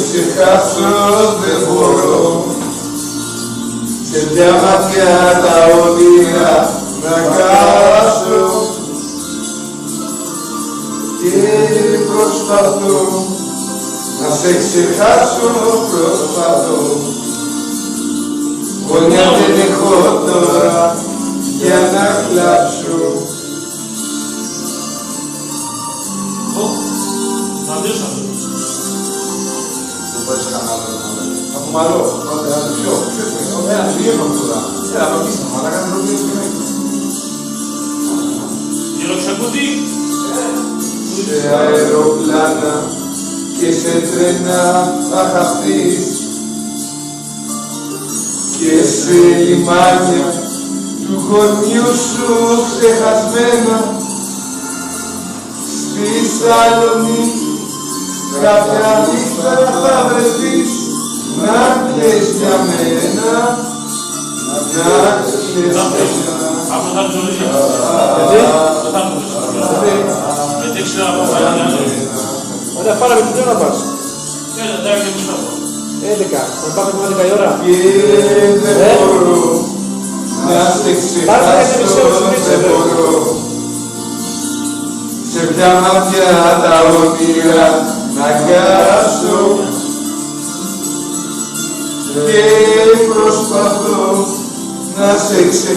ξεχάσω δεν μπορώ. Σε μια ματιά τα όνειρα να κάσω και προσπαθώ να σε ξεχάσω, προσπαθώ. Γωνιά δεν έχω τώρα για να κλάψω. Να δεις αυτό. Δεν μπορείς κανένα να το μαλώ, να το πιω, ένα δύο τώρα. Έλα, ρωτήστε μου, αλλά κάνει ρωτήσεις και μέχρι. Γυροξακούτη. Σε αεροπλάνα και σε τρένα θα χαθείς και σε λιμάνια του γονιού σου ξεχασμένα στη Σαλονίκη κάποια νύχτα θα βρεθείς να κλαις για μένα, να κλαις για μένα. Αυτό θα τους ορίσει. Αυτό θα τους ορίσει. Γιατί ξέρω από Ωραία, πάρα με την ώρα πας. Έλα, τα έρχεται μισό. 11, θα πάμε ακόμα 10 η ώρα. Και δεν μπορώ να σε ξεχάσω, δεν μπορώ. Σε μια ματιά τα όνειρα να κάσω και προσπαθώ να σε ξεχάσω.